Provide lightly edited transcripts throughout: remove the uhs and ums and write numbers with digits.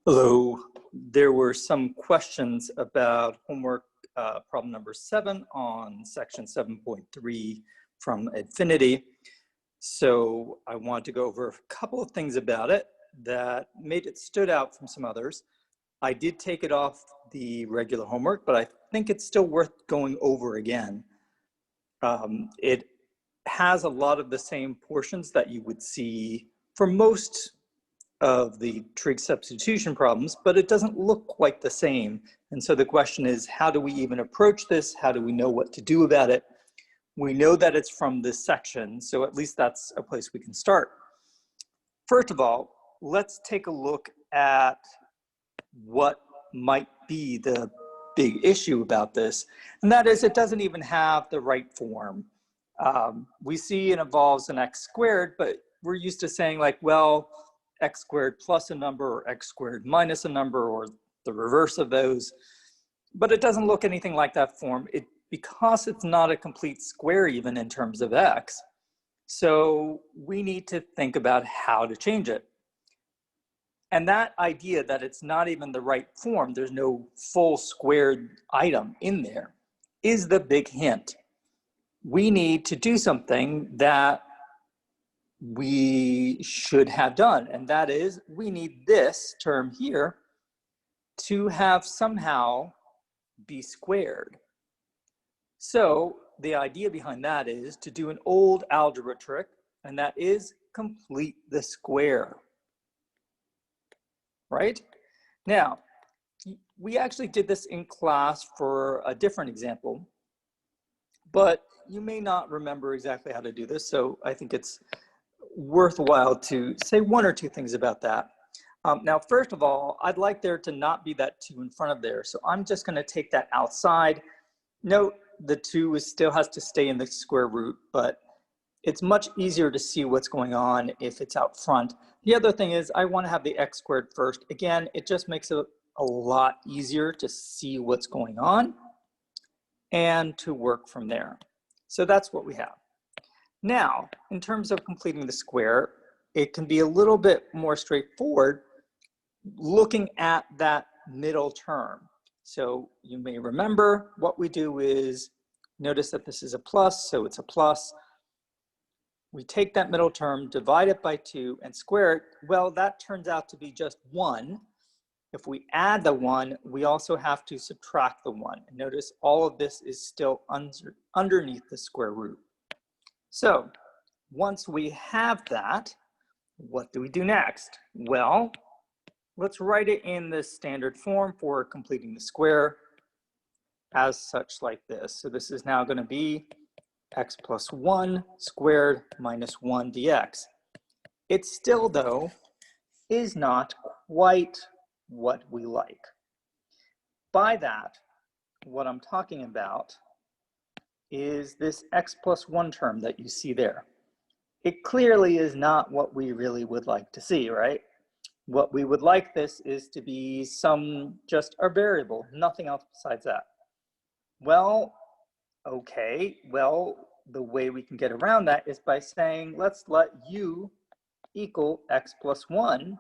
Hello. There were some questions about homework problem number 7 on section 7.3 from Infinity. So I want to go over a couple of things about it that made it stood out from some others. I did take it off the regular homework, but I think it's still worth going over again. It has a lot of the same portions that you would see for most of the trig substitution problems, but it doesn't look quite the same. And so the question is, how do we even approach this? How do we know what to do about it? We know that it's from this section, so at least that's a place we can start. First of all, let's take a look at what might be the big issue about this, and that is it doesn't even have the right form. We see it involves an x squared, but we're used to saying like, well, x squared plus a number or x squared minus a number or the reverse of those. But it doesn't look anything like that form because it's not a complete square even in terms of x. So we need to think about how to change it. And that idea that it's not even the right form, there's no full squared item in there, is the big hint. We need to do something that we should have done, and that is we need this term here to have somehow be squared. So the idea behind that is to do an old algebra trick, and that is complete the square. Right? Now, we actually did this in class for a different example, but you may not remember exactly how to do this, so I think it's worthwhile to say one or two things about that. Now, first of all, I'd like there to not be that 2 in front of there, so I'm just going to take that outside. Note the 2 still has to stay in the square root, but it's much easier to see what's going on if it's out front. The other thing is I want to have the x squared first. Again, it just makes it a lot easier to see what's going on and to work from there. So that's what we have. Now, in terms of completing the square, it can be a little bit more straightforward looking at that middle term. So you may remember what we do is, notice that this is a plus, so it's a plus. We take that middle term, divide it by 2, and square it. Well, that turns out to be just 1. If we add the 1, we also have to subtract the 1. And notice all of this is still underneath the square root. So once we have that, what do we do next? Well, let's write it in the standard form for completing the square as such like this. So this is now going to be x plus 1 squared minus 1 dx. It still, though, is not quite what we like. By that, what I'm talking about is this x plus 1 term that you see there. It clearly is not what we really would like to see, right? What we would like this is to be just a variable, nothing else besides that. Well, okay, well, the way we can get around that is by saying, let's let u equal x plus 1,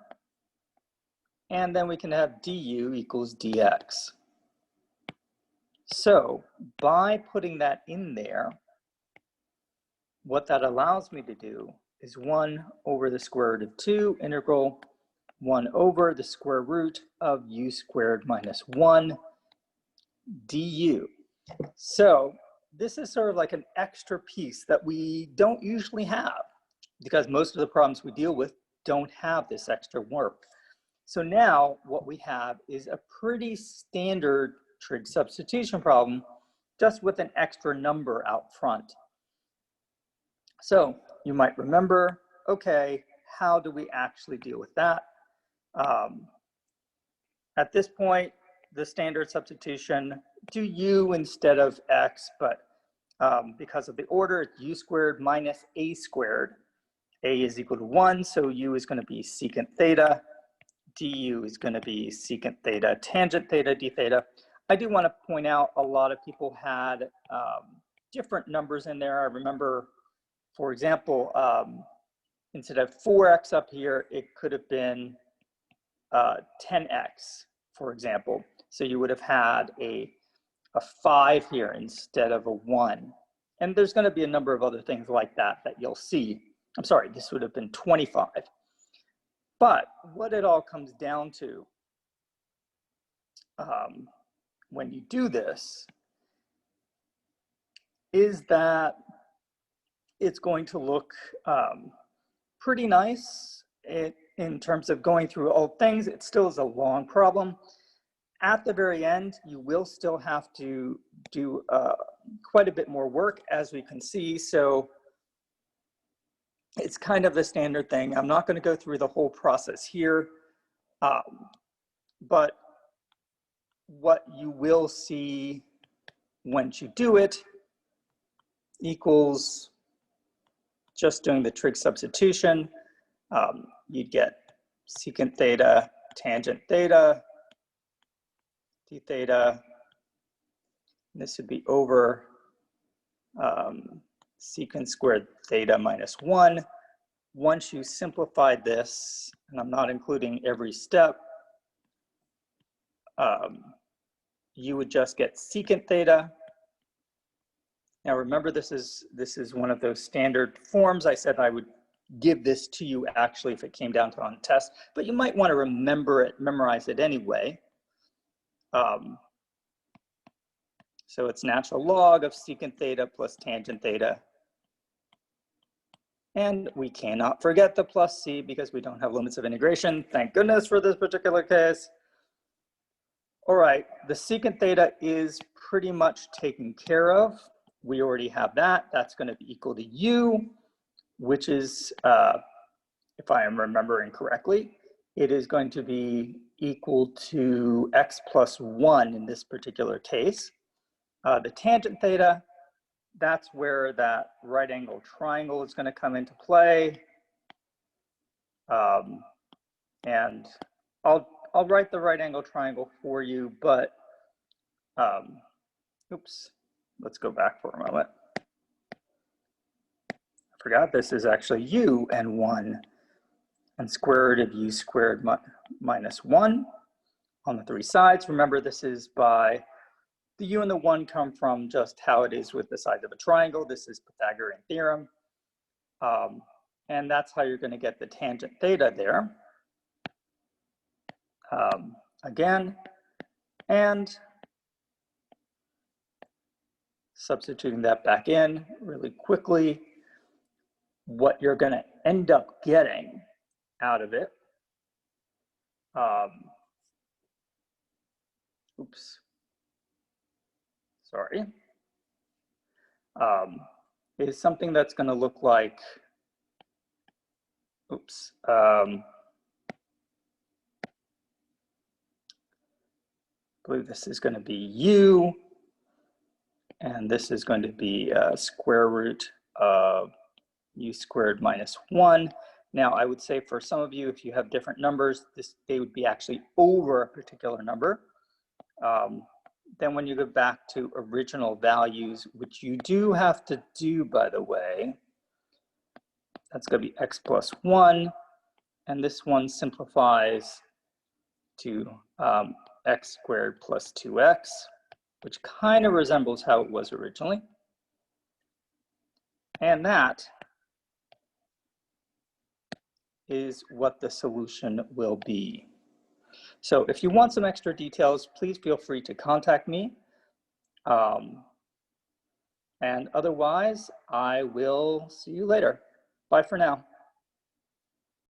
and then we can have du equals dx. So by putting that in there, what that allows me to do is 1 over the square root of 2 integral 1 over the square root of u squared minus 1 du. So this is sort of like an extra piece that we don't usually have because most of the problems we deal with don't have this extra work. So now what we have is a pretty standard trig substitution problem just with an extra number out front. So you might remember, okay, how do we actually deal with that? At this point, the standard substitution, do u instead of x, but because of the order, it's u squared minus a squared. A is equal to 1, so u is going to be secant theta. Du is going to be secant theta, tangent theta, d theta. I do want to point out a lot of people had different numbers in there. I remember, for example, instead of 4x up here, it could have been 10x, for example. So you would have had a 5 here instead of a 1. And there's going to be a number of other things like that that you'll see. I'm sorry, this would have been 25. But what it all comes down to when you do this is that it's going to look pretty nice in terms of going through all things. It still is a long problem. At the very end, you will still have to do quite a bit more work, as we can see. So it's kind of the standard thing. I'm not going to go through the whole process here, but what you will see once you do it equals just doing the trig substitution. You'd get secant theta, tangent theta, d theta. This would be over secant squared theta minus 1. Once you simplify this, and I'm not including every step, you would just get secant theta. Now remember, this is one of those standard forms. I said I would give this to you actually if it came down to on a test, but you might want to remember it, memorize it anyway. So it's natural log of secant theta plus tangent theta. And we cannot forget the plus c because we don't have limits of integration. Thank goodness for this particular case. All right, the secant theta is pretty much taken care of. We already have that. That's going to be equal to u, which is, if I am remembering correctly, it is going to be equal to x plus 1 in this particular case. The tangent theta, that's where that right angle triangle is going to come into play. And I'll write the right angle triangle for you, but oops, let's go back for a moment. I forgot this is actually u and 1 and square root of u squared minus 1 on the 3 sides. Remember, this is by the u and the 1 come from just how it is with the sides of a triangle. This is Pythagorean theorem. And that's how you're going to get the tangent theta there. Again, and substituting that back in really quickly, what you're going to end up getting out of it, oops, sorry, is something that's going to look like, oops, I believe this is going to be u, and this is going to be square root of u squared minus 1. Now, I would say for some of you, if you have different numbers, they would be actually over a particular number. Then when you go back to original values, which you do have to do, by the way, that's going to be x plus 1. And this one simplifies to x squared plus 2x, which kind of resembles how it was originally. And that is what the solution will be. So if you want some extra details, please feel free to contact me. And otherwise, I will see you later. Bye for now.